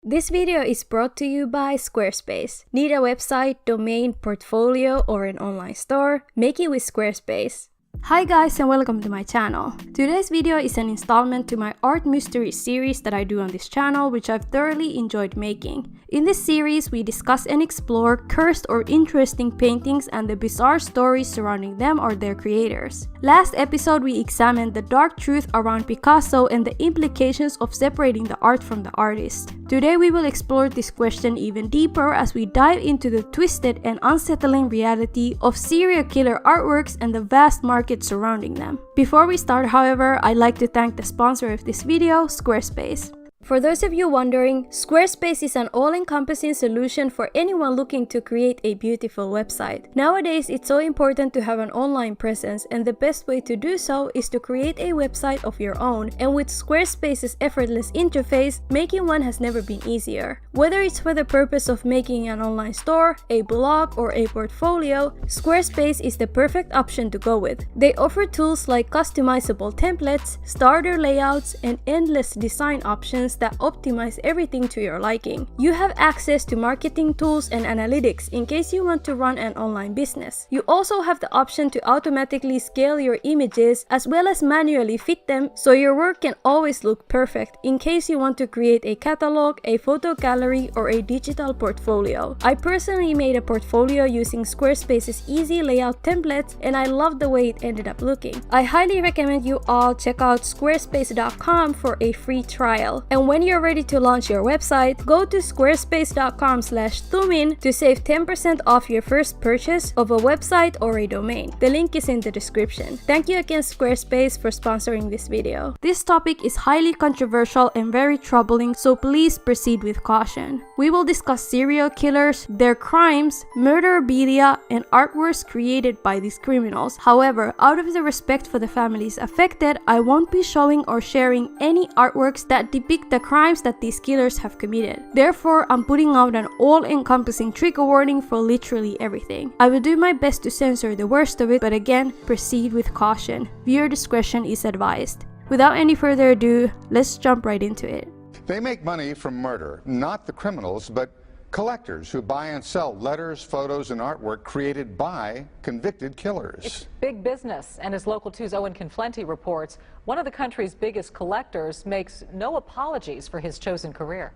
This video is brought to you by Squarespace. Need a website, domain, portfolio, or an online store? Make it with Squarespace. Hi guys and welcome to my channel. Today's video is an installment to my art mystery series that I do on this channel, which I've thoroughly enjoyed making. In this series, we discuss and explore cursed or interesting paintings and the bizarre stories surrounding them or their creators. Last episode, we examined the dark truth around Picasso and the implications of separating the art from the artist. Today, we will explore this question even deeper as we dive into the twisted and unsettling reality of serial killer artworks and the vast market surrounding them. Before we start, however, I'd like to thank the sponsor of this video, Squarespace. For those of you wondering, Squarespace is an all-encompassing solution for anyone looking to create a beautiful website. Nowadays, it's so important to have an online presence, and the best way to do so is to create a website of your own. And with Squarespace's effortless interface, making one has never been easier. Whether it's for the purpose of making an online store, a blog, or a portfolio, Squarespace is the perfect option to go with. They offer tools like customizable templates, starter layouts, and endless design options that optimize everything to your liking. You have access to marketing tools and analytics in case you want to run an online business. You also have the option to automatically scale your images as well as manually fit them so your work can always look perfect in case you want to create a catalog, a photo gallery, or a digital portfolio. I personally made a portfolio using Squarespace's easy layout templates and I love the way it ended up looking. I highly recommend you all check out squarespace.com for a free trial. And when you're ready to launch your website, go to squarespace.com/thumin to save 10% off your first purchase of a website or a domain. The link is in the description. Thank you again, Squarespace, for sponsoring this video. This topic is highly controversial and very troubling, so please proceed with caution. We will discuss serial killers, their crimes, murderabilia, and artworks created by these criminals. However, out of the respect for the families affected, I won't be showing or sharing any artworks that depict the crimes that these killers have committed. Therefore, I'm putting out an all-encompassing trigger warning for literally everything. I will do my best to censor the worst of it, but again, proceed with caution. Viewer discretion is advised. Without any further ado, let's jump right into it. They make money from murder, not the criminals, but collectors who buy and sell letters, photos, and artwork created by convicted killers. It's big business, and as Local 2's Owen Conflenti reports, one of the country's biggest collectors makes no apologies for his chosen career.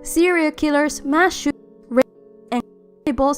Serial killers, mass shooters,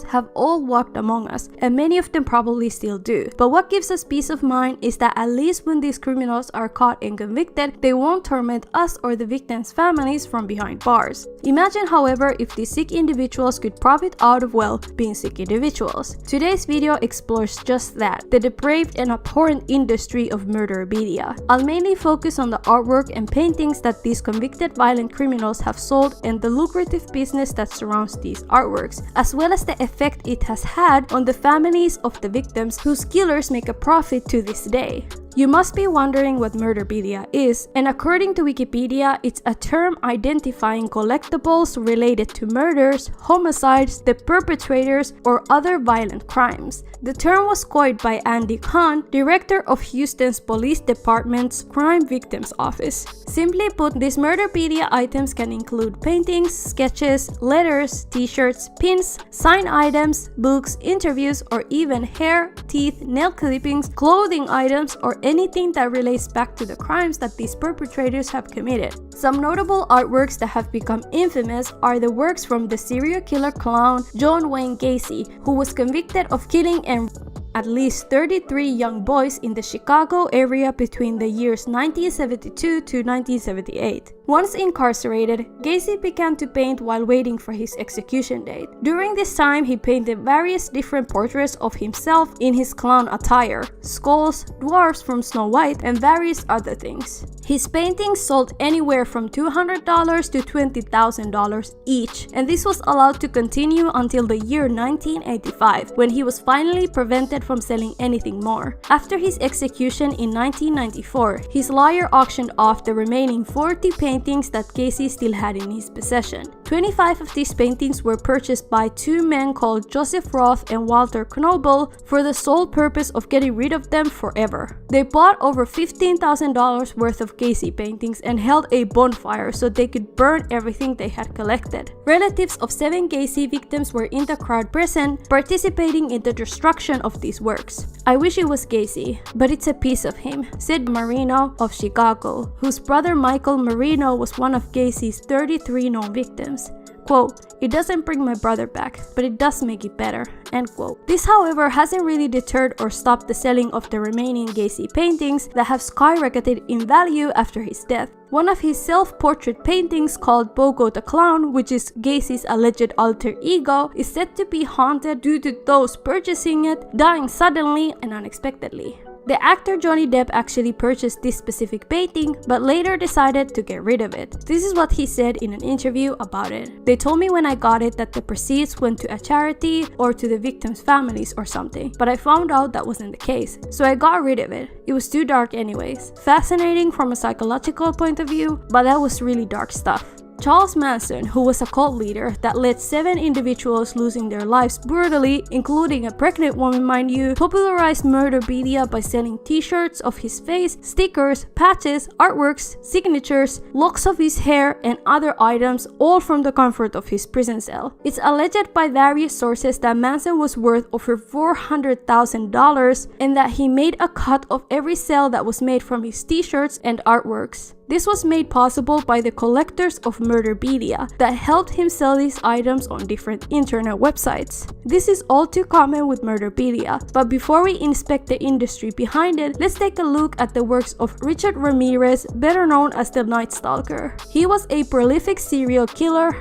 have all walked among us, and many of them probably still do. But what gives us peace of mind is that at least when these criminals are caught and convicted, they won't torment us or the victims' families from behind bars. Imagine, however, if these sick individuals could profit out of, well, being sick individuals. Today's video explores just that, the depraved and abhorrent industry of murderabilia. I'll mainly focus on the artwork and paintings that these convicted violent criminals have sold and the lucrative business that surrounds these artworks, as well as the effect it has had on the families of the victims whose killers make a profit to this day. You must be wondering what murderabilia is, and according to Wikipedia, it's a term identifying collectibles related to murders, homicides, the perpetrators, or other violent crimes. The term was coined by Andy Kahn, director of Houston's Police Department's Crime Victims Office. Simply put, these murderabilia items can include paintings, sketches, letters, t-shirts, pins, signed items, books, interviews, or even hair, teeth, nail clippings, clothing items, or anything that relates back to the crimes that these perpetrators have committed. Some notable artworks that have become infamous are the works from the serial killer clown John Wayne Gacy, who was convicted of killing and at least 33 young boys in the Chicago area between the years 1972 to 1978. Once incarcerated, Gacy began to paint while waiting for his execution date. During this time, he painted various different portraits of himself in his clown attire, skulls, dwarfs from Snow White, and various other things. His paintings sold anywhere from $200 to $20,000 each, and this was allowed to continue until the year 1985, when he was finally prevented from selling anything more. After his execution in 1994, his lawyer auctioned off the remaining 40 paintings that Gacy still had in his possession. 25 of these paintings were purchased by two men called Joseph Roth and Walter Knobel for the sole purpose of getting rid of them forever. They bought over $15,000 worth of Gacy paintings and held a bonfire so they could burn everything they had collected. Relatives of 7 Gacy victims were in the crowd present, participating in the destruction of these works. "I wish it was Gacy, but it's a piece of him," said Marino of Chicago, whose brother Michael Marino was one of Gacy's 33 known victims. Quote, "It doesn't bring my brother back, but it does make it better," end quote. This, however, hasn't really deterred or stopped the selling of the remaining Gacy paintings that have skyrocketed in value after his death. One of his self-portrait paintings called Bogo the Clown, which is Gacy's alleged alter ego, is said to be haunted due to those purchasing it dying suddenly and unexpectedly. The actor Johnny Depp actually purchased this specific painting, but later decided to get rid of it. This is what he said in an interview about it. "They told me when I got it that the proceeds went to a charity or to the victims' families or something, but I found out that wasn't the case. So I got rid of it. It was too dark anyways. Fascinating from a psychological point of view, but that was really dark stuff." Charles Manson, who was a cult leader that led 7 individuals losing their lives brutally, including a pregnant woman mind you, popularized murderpedia by selling t-shirts of his face, stickers, patches, artworks, signatures, locks of his hair, and other items, all from the comfort of his prison cell. It's alleged by various sources that Manson was worth over $400,000 and that he made a cut of every sale that was made from his t-shirts and artworks. This was made possible by the collectors of murderpedia that helped him sell these items on different internet websites. This is all too common with murderpedia, but before we inspect the industry behind it, let's take a look at the works of Richard Ramirez, better known as the Night Stalker. He was a prolific serial killer,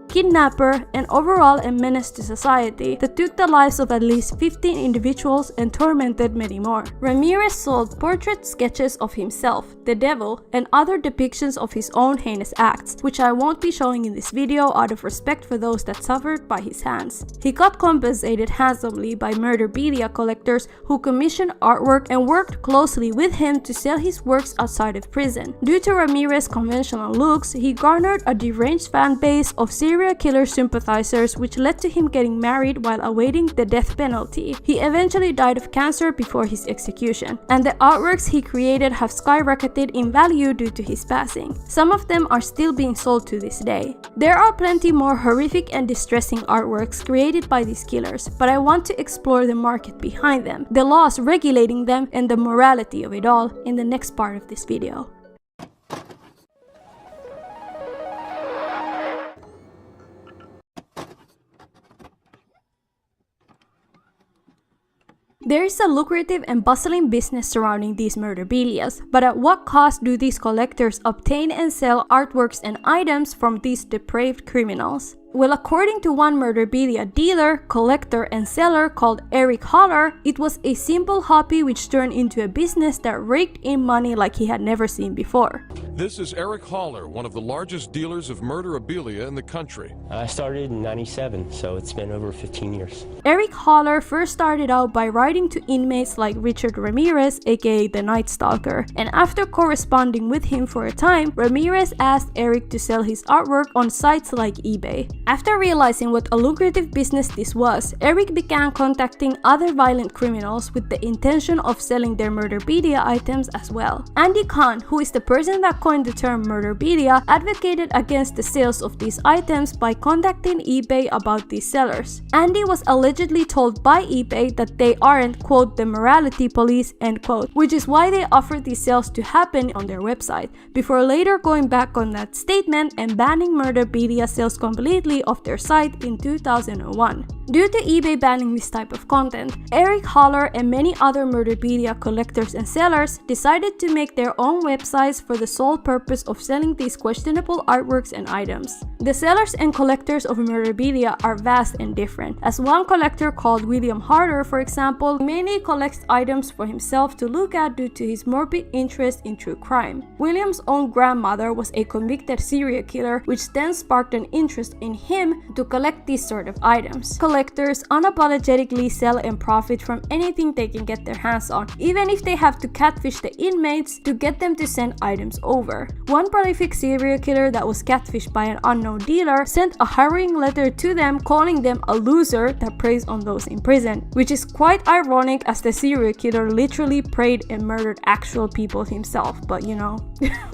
kidnapper, and overall a menace to society that took the lives of at least 15 individuals and tormented many more. Ramirez sold portrait sketches of himself, the devil, and other depictions of his own heinous acts, which I won't be showing in this video out of respect for those that suffered by his hands. He got compensated handsomely by murderpedia collectors who commissioned artwork and worked closely with him to sell his works outside of prison. Due to Ramirez's conventional looks, he garnered a deranged fan base of serial killer sympathizers, which led to him getting married while awaiting the death penalty. He eventually died of cancer before his execution, and the artworks he created have skyrocketed in value due to his passing. Some of them are still being sold to this day. There are plenty more horrific and distressing artworks created by these killers, but I want to explore the market behind them, the laws regulating them, and the morality of it all in the next part of this video. There is a lucrative and bustling business surrounding these murderpedias, but at what cost do these collectors obtain and sell artworks and items from these depraved criminals? Well, according to one murderpedia dealer, collector, and seller called Eric Holler, it was a simple hobby which turned into a business that raked in money like he had never seen before. This is Eric Holler, one of the largest dealers of murderabilia in the country. I started in '97, so it's been over 15 years. Eric Holler first started out by writing to inmates like Richard Ramirez, aka the Night Stalker, and after corresponding with him for a time, Ramirez asked Eric to sell his artwork on sites like eBay. After realizing what a lucrative business this was, Eric began contacting other violent criminals with the intention of selling their murderpedia items as well. Andy Kahn, who is the person that coined the term murderpedia, advocated against the sales of these items by contacting eBay about these sellers. Andy was allegedly told by eBay that they aren't, quote, the morality police, end quote, which is why they offered these sales to happen on their website, before later going back on that statement and banning murderpedia sales completely off their site in 2001. Due to eBay banning this type of content, Eric Holler and many other murderpedia collectors and sellers decided to make their own websites for the sole purpose of selling these questionable artworks and items. The sellers and collectors of murderpedia are vast and different, as one collector called William Harder, for example, mainly collects items for himself to look at due to his morbid interest in true crime. William's own grandmother was a convicted serial killer, which then sparked an interest in him to collect these sort of items. Collectors unapologetically sell and profit from anything they can get their hands on, even if they have to catfish the inmates to get them to send items over. One prolific serial killer that was catfished by an unknown dealer sent a harrowing letter to them calling them a loser that preys on those in prison, which is quite ironic as the serial killer literally preyed and murdered actual people himself, but you know,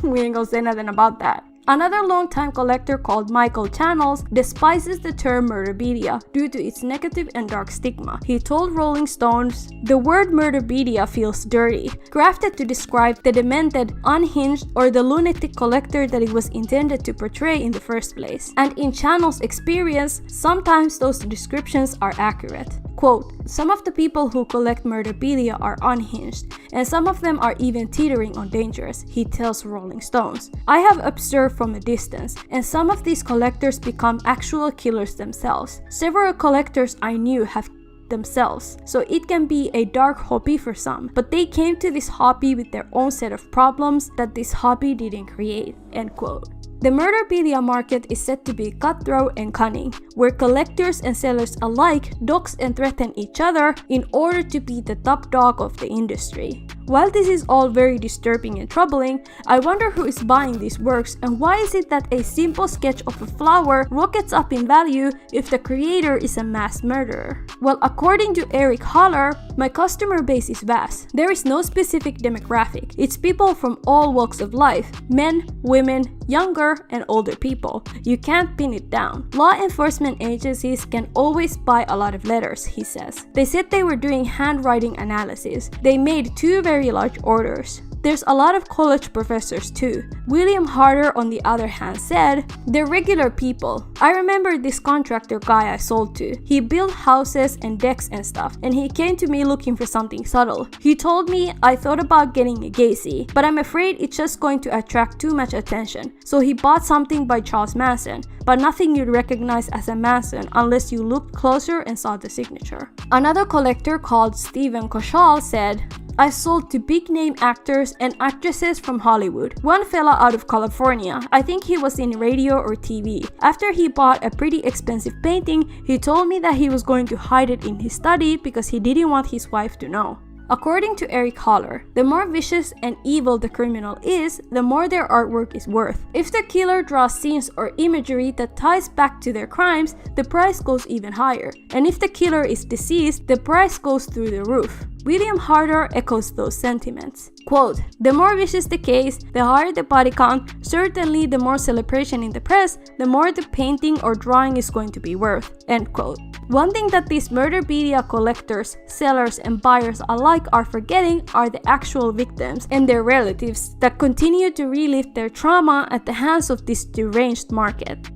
we ain't gonna say nothing about that. Another long-time collector called Michael Channels despises the term murderpedia due to its negative and dark stigma. He told Rolling Stones, "The word murderpedia feels dirty, crafted to describe the demented, unhinged, or the lunatic collector that it was intended to portray in the first place. And in Channels' experience, sometimes those descriptions are accurate. Quote, some of the people who collect murderpedia are unhinged, and some of them are even teetering on dangerous," he tells Rolling Stones. "I have observed from a distance, and some of these collectors become actual killers themselves. Several collectors I knew have themselves, so it can be a dark hobby for some, but they came to this hobby with their own set of problems that this hobby didn't create." End quote. The murderpedia market is said to be cutthroat and cunning, where collectors and sellers alike dox and threaten each other in order to be the top dog of the industry. While this is all very disturbing and troubling, I wonder who is buying these works and why is it that a simple sketch of a flower rockets up in value if the creator is a mass murderer? Well, according to Eric Haller, "My customer base is vast. There is no specific demographic. It's people from all walks of life, men, women, younger and older people. You can't pin it down. Law enforcement agencies can always buy a lot of letters," he says. "They said they were doing handwriting analysis. They made 2 very large orders. There's a lot of college professors too." William Harder, on the other hand, said, "They're regular people. I remember this contractor guy I sold to. He built houses and decks and stuff, and he came to me looking for something subtle. He told me, I thought about getting a Gacy, but I'm afraid it's just going to attract too much attention. So he bought something by Charles Manson, but nothing you'd recognize as a Manson unless you looked closer and saw the signature." Another collector called Stephen Koshal said, "I sold to big-name actors and actresses from Hollywood. One fella out of California, I think he was in radio or TV. After he bought a pretty expensive painting, he told me that he was going to hide it in his study because he didn't want his wife to know." According to Eric Haller, the more vicious and evil the criminal is, the more their artwork is worth. If the killer draws scenes or imagery that ties back to their crimes, the price goes even higher. And if the killer is deceased, the price goes through the roof. William Harder echoes those sentiments. Quote, "The more vicious the case, the higher the body count, certainly the more celebration in the press, the more the painting or drawing is going to be worth." End quote. One thing that these murderpedia collectors, sellers, and buyers alike are forgetting are the actual victims and their relatives that continue to relive their trauma at the hands of this deranged market.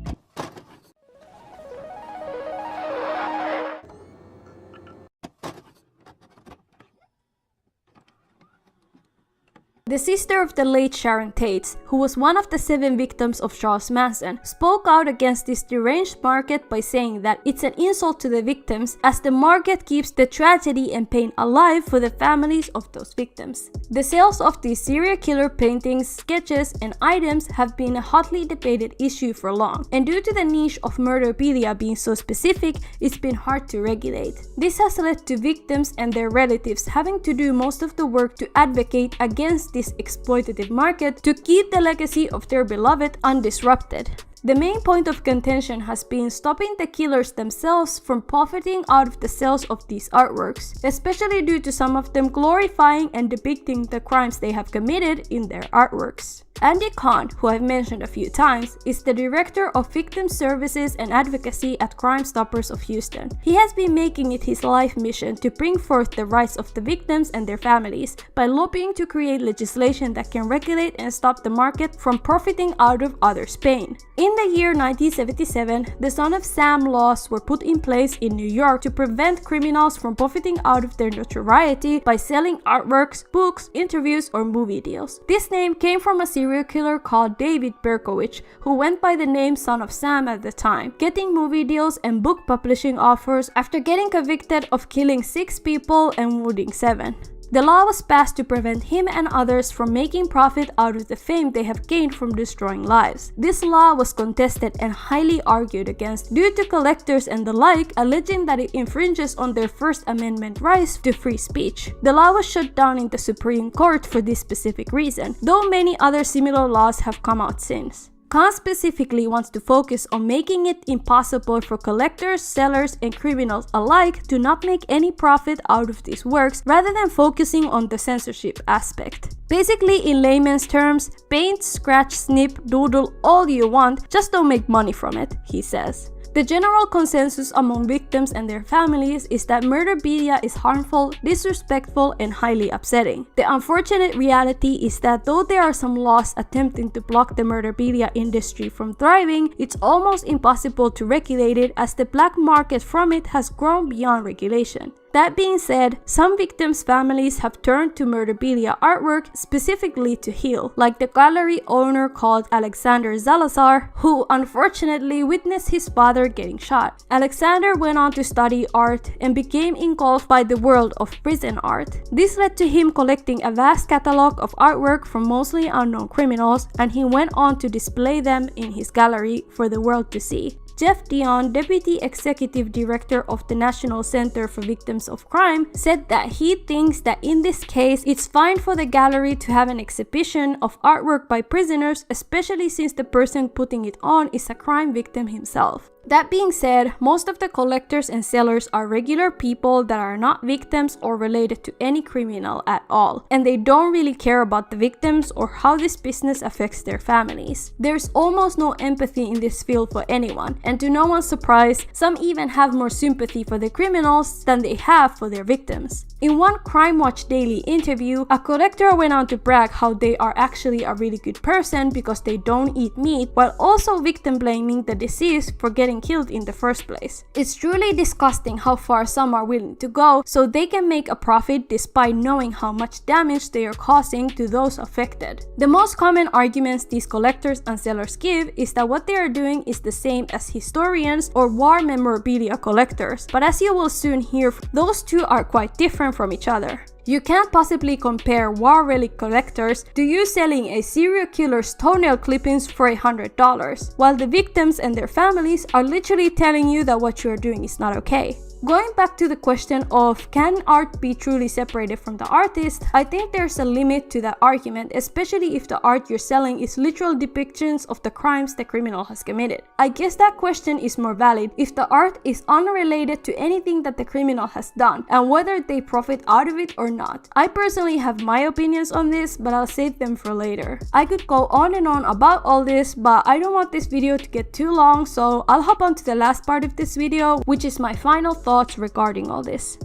The sister of the late Sharon Tate, who was one of the 7 victims of Charles Manson, spoke out against this deranged market by saying that it's an insult to the victims as the market keeps the tragedy and pain alive for the families of those victims. The sales of these serial killer paintings, sketches, and items have been a hotly debated issue for long, and due to the niche of murderpedia being so specific, it's been hard to regulate. This has led to victims and their relatives having to do most of the work to advocate against this exploitative market to keep the legacy of their beloved undisrupted. The main point of contention has been stopping the killers themselves from profiting out of the sales of these artworks, especially due to some of them glorifying and depicting the crimes they have committed in their artworks. Andy Kahn, who I've mentioned a few times, is the Director of Victim Services and Advocacy at Crime Stoppers of Houston. He has been making it his life mission to bring forth the rights of the victims and their families by lobbying to create legislation that can regulate and stop the market from profiting out of others' pain. In the year 1977, the Son of Sam laws were put in place in New York to prevent criminals from profiting out of their notoriety by selling artworks, books, interviews, or movie deals. This name came from a serial killer called David Berkowitz, who went by the name Son of Sam at the time, getting movie deals and book publishing offers after getting convicted of killing 6 people and wounding 7. The law was passed to prevent him and others from making profit out of the fame they have gained from destroying lives. This law was contested and highly argued against due to collectors and the like alleging that it infringes on their First Amendment rights to free speech. The law was shut down in the Supreme Court for this specific reason, though many other similar laws have come out since. Khan specifically wants to focus on making it impossible for collectors, sellers, and criminals alike to not make any profit out of these works rather than focusing on the censorship aspect. Basically, in layman's terms, paint, scratch, snip, doodle all you want, just don't make money from it, he says. The general consensus among victims and their families is that murderpedia is harmful, disrespectful, and highly upsetting. The unfortunate reality is that though there are some laws attempting to block the murderpedia industry from thriving, it's almost impossible to regulate it as the black market from it has grown beyond regulation. That being said, some victims' families have turned to murderpedia artwork specifically to heal, like the gallery owner called Alexander Salazar, who unfortunately witnessed his father getting shot. Alexander went on to study art and became engulfed by the world of prison art. This led to him collecting a vast catalog of artwork from mostly unknown criminals, and he went on to display them in his gallery for the world to see. Jeff Dion, Deputy Executive Director of the National Center for Victims of Crime, said that he thinks that in this case, it's fine for the gallery to have an exhibition of artwork by prisoners, especially since the person putting it on is a crime victim himself. That being said, most of the collectors and sellers are regular people that are not victims or related to any criminal at all, and they don't really care about the victims or how this business affects their families. There's almost no empathy in this field for anyone, and to no one's surprise, some even have more sympathy for the criminals than they have for their victims. In one Crime Watch Daily interview, a collector went on to brag how they are actually a really good person because they don't eat meat, while also victim blaming the deceased for getting killed in the first place. It's truly disgusting how far some are willing to go so they can make a profit despite knowing how much damage they are causing to those affected. The most common arguments these collectors and sellers give is that what they are doing is the same as historians or war memorabilia collectors, but as you will soon hear, those two are quite different from each other. You can't possibly compare war relic collectors to you selling a serial killer's toenail clippings for $100, while the victims and their families are literally telling you that what you are doing is not okay. Going back to the question of can art be truly separated from the artist, I think there's a limit to that argument, especially if the art you're selling is literal depictions of the crimes the criminal has committed. I guess that question is more valid if the art is unrelated to anything that the criminal has done and whether they profit out of it or not. I personally have my opinions on this, but I'll save them for later. I could go on and on about all this, but I don't want this video to get too long, so I'll hop on to the last part of this video, which is my final thoughts regarding all this.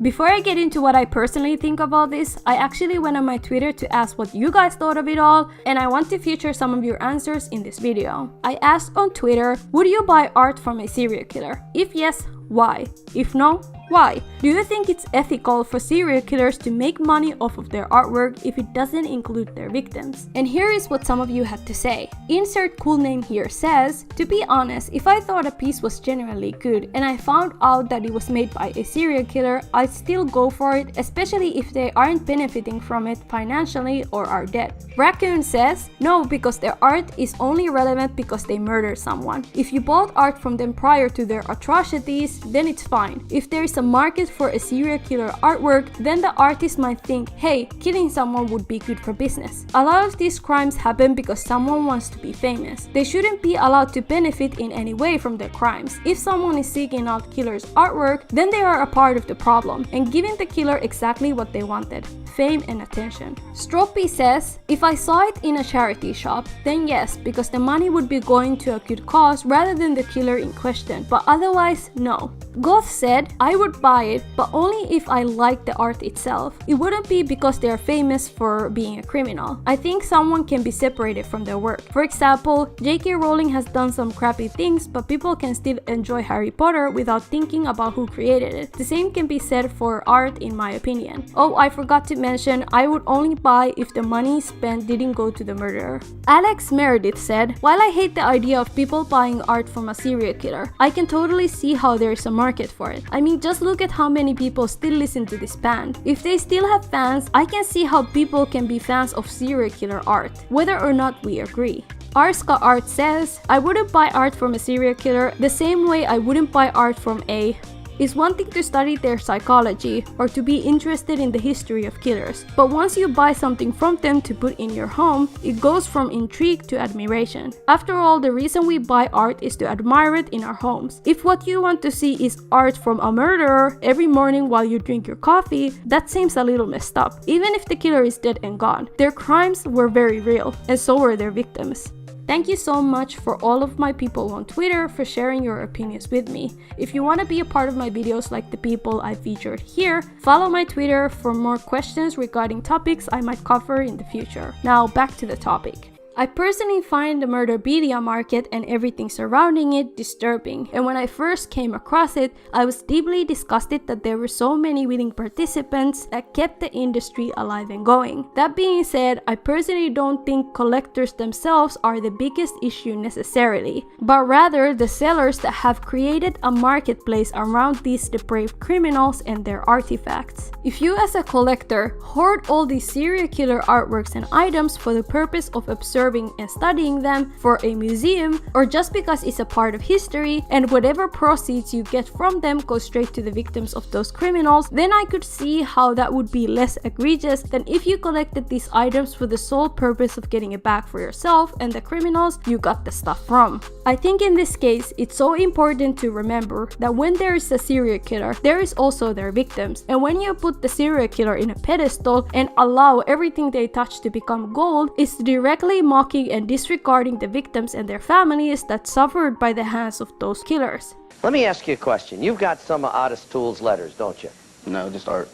Before I get into what I personally think of all this, I actually went on my Twitter to ask what you guys thought of it all, and I want to feature some of your answers in this video. I asked on Twitter, would you buy art from a serial killer? If yes, why? If no, why? Do you think it's ethical for serial killers to make money off of their artwork if it doesn't include their victims? And here is what some of you had to say. Insert cool name here says, to be honest, if I thought a piece was genuinely good and I found out that it was made by a serial killer, I'd still go for it, especially if they aren't benefiting from it financially or are dead. Raccoon says, no, because their art is only relevant because they murdered someone. If you bought art from them prior to their atrocities, then it's fine. If there is a market for a serial killer artwork, then the artist might think, hey, killing someone would be good for business. A lot of these crimes happen because someone wants to be famous. They shouldn't be allowed to benefit in any way from their crimes. If someone is seeking out killer's artwork, then they are a part of the problem and giving the killer exactly what they wanted: fame and attention. Stropy says, if I saw it in a charity shop, then yes, because the money would be going to a good cause rather than the killer in question, but otherwise, no. Goth said, I would would buy it, but only if I like the art itself. It wouldn't be because they are famous for being a criminal. I think someone can be separated from their work. For example, J.K. Rowling has done some crappy things, but people can still enjoy Harry Potter without thinking about who created it. The same can be said for art in my opinion. Oh, I forgot to mention, I would only buy if the money spent didn't go to the murderer. Alex Meredith said, while I hate the idea of people buying art from a serial killer, I can totally see how there is a market for it. I mean, just look at how many people still listen to this band. If they still have fans, I can see how people can be fans of serial killer art, whether or not we agree. Arska Art says, I wouldn't buy art from a serial killer the same way I wouldn't buy art from a... It's one thing to study their psychology or to be interested in the history of killers, but once you buy something from them to put in your home, it goes from intrigue to admiration. After all, the reason we buy art is to admire it in our homes. If what you want to see is art from a murderer every morning while you drink your coffee, that seems a little messed up. Even if the killer is dead and gone, their crimes were very real, and so were their victims. Thank you so much for all of my people on Twitter for sharing your opinions with me. If you want to be a part of my videos like the people I featured here, follow my Twitter for more questions regarding topics I might cover in the future. Now back to the topic. I personally find the murderpedia market and everything surrounding it disturbing, and when I first came across it, I was deeply disgusted that there were so many willing participants that kept the industry alive and going. That being said, I personally don't think collectors themselves are the biggest issue necessarily, but rather the sellers that have created a marketplace around these depraved criminals and their artifacts. If you as a collector hoard all these serial killer artworks and items for the purpose of observing and studying them for a museum, or just because it's a part of history, and whatever proceeds you get from them go straight to the victims of those criminals, then I could see how that would be less egregious than if you collected these items for the sole purpose of getting it back for yourself and the criminals you got the stuff from. I think in this case, it's so important to remember that when there is a serial killer, there is also their victims, and when you put the serial killer in a pedestal and allow everything they touch to become gold, it's directly mocking and disregarding the victims and their families that suffered by the hands of those killers. Let me ask you a question. You've got some of Otis Toole's letters, don't you? No, just art.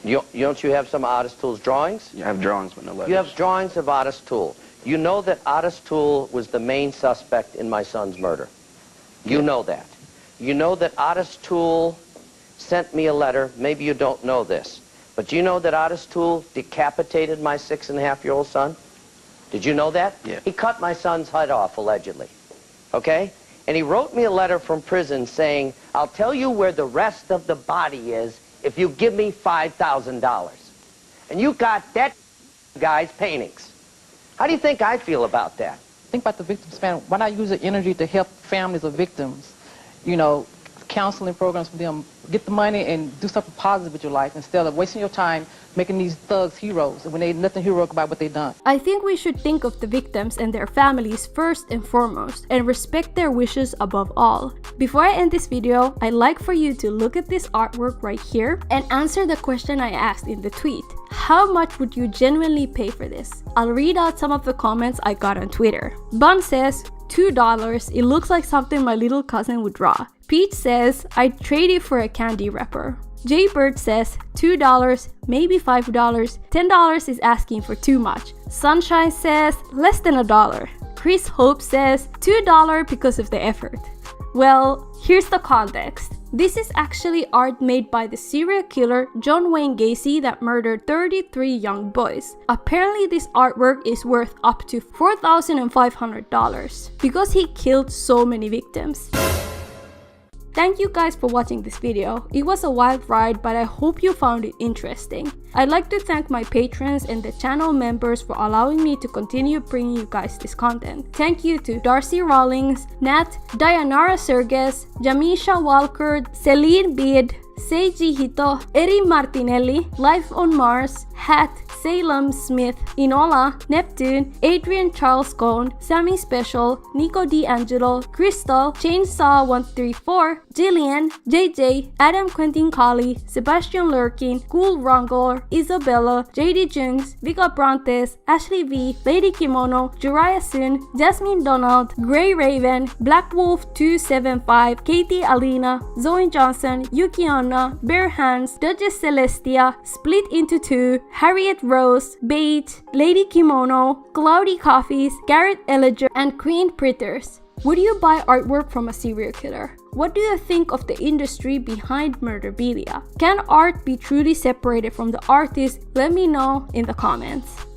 Don't you have some of Otis Toole's drawings? I have drawings, but no letters. You have drawings of Otis Toole. You know that Otis Toole was the main suspect in my son's murder. You know that. You know that Otis Toole sent me a letter. Maybe you don't know this, but do you know that Otis Toole decapitated my 6.5-year-old son? Did you know that? Yeah. He cut my son's head off, allegedly. Okay? And he wrote me a letter from prison saying, I'll tell you where the rest of the body is if you give me $5,000. And you got that guy's paintings. How do you think I feel about that? Think about the victims' family. Why not use the energy to help families of victims? You know, counseling programs for them. Get the money and do something positive with your life instead of wasting your time making these thugs heroes when they nothing heroic about what they done. I think we should think of the victims and their families first and foremost and respect their wishes above all. Before I end this video, I'd like for you to look at this artwork right here and answer the question I asked in the tweet. How much would you genuinely pay for this? I'll read out some of the comments I got on Twitter. Bun says, $2, it looks like something my little cousin would draw. Pete says, I'd trade it for a candy wrapper. Jay Bird says, $2, maybe $5, $10 is asking for too much. Sunshine says, less than $1. Chris Hope says, $2 because of the effort. Well, here's the context. This is actually art made by the serial killer John Wayne Gacy that murdered 33 young boys. Apparently this artwork is worth up to $4,500 because he killed so many victims. Thank you guys for watching this video. It was a wild ride, but I hope you found it interesting. I'd like to thank my patrons and the channel members for allowing me to continue bringing you guys this content. Thank you to Darcy Rawlings, Nat, Dayanara Serges, Jamisha Walker, Celine Bede, Seiji Hito, Eri Martinelli, Life on Mars, Hat, Salem Smith, Inola, Neptune, Adrian Charles Cone, Sammy Special, Nico D'Angelo, Crystal, Chainsaw 134, Jillian, JJ, Adam Quentin Colley, Sebastian Lurkin, Cool Wrangler, Isabella, JD Jungs, Vika Brontes, Ashley V, Lady Kimono, Juriah Sun, Jasmine Donald, Grey Raven, Black Wolf 275, Katie Alina, Zoe Johnson, Yukiano, Madonna, Bare Hands, Duchess Celestia, Split into Two, Harriet Rose, Bait, Lady Kimono, Cloudy Coffees, Garrett Elijah, and Queen Pritters. Would you buy artwork from a serial killer? What do you think of the industry behind Murderabilia? Can art be truly separated from the artist? Let me know in the comments.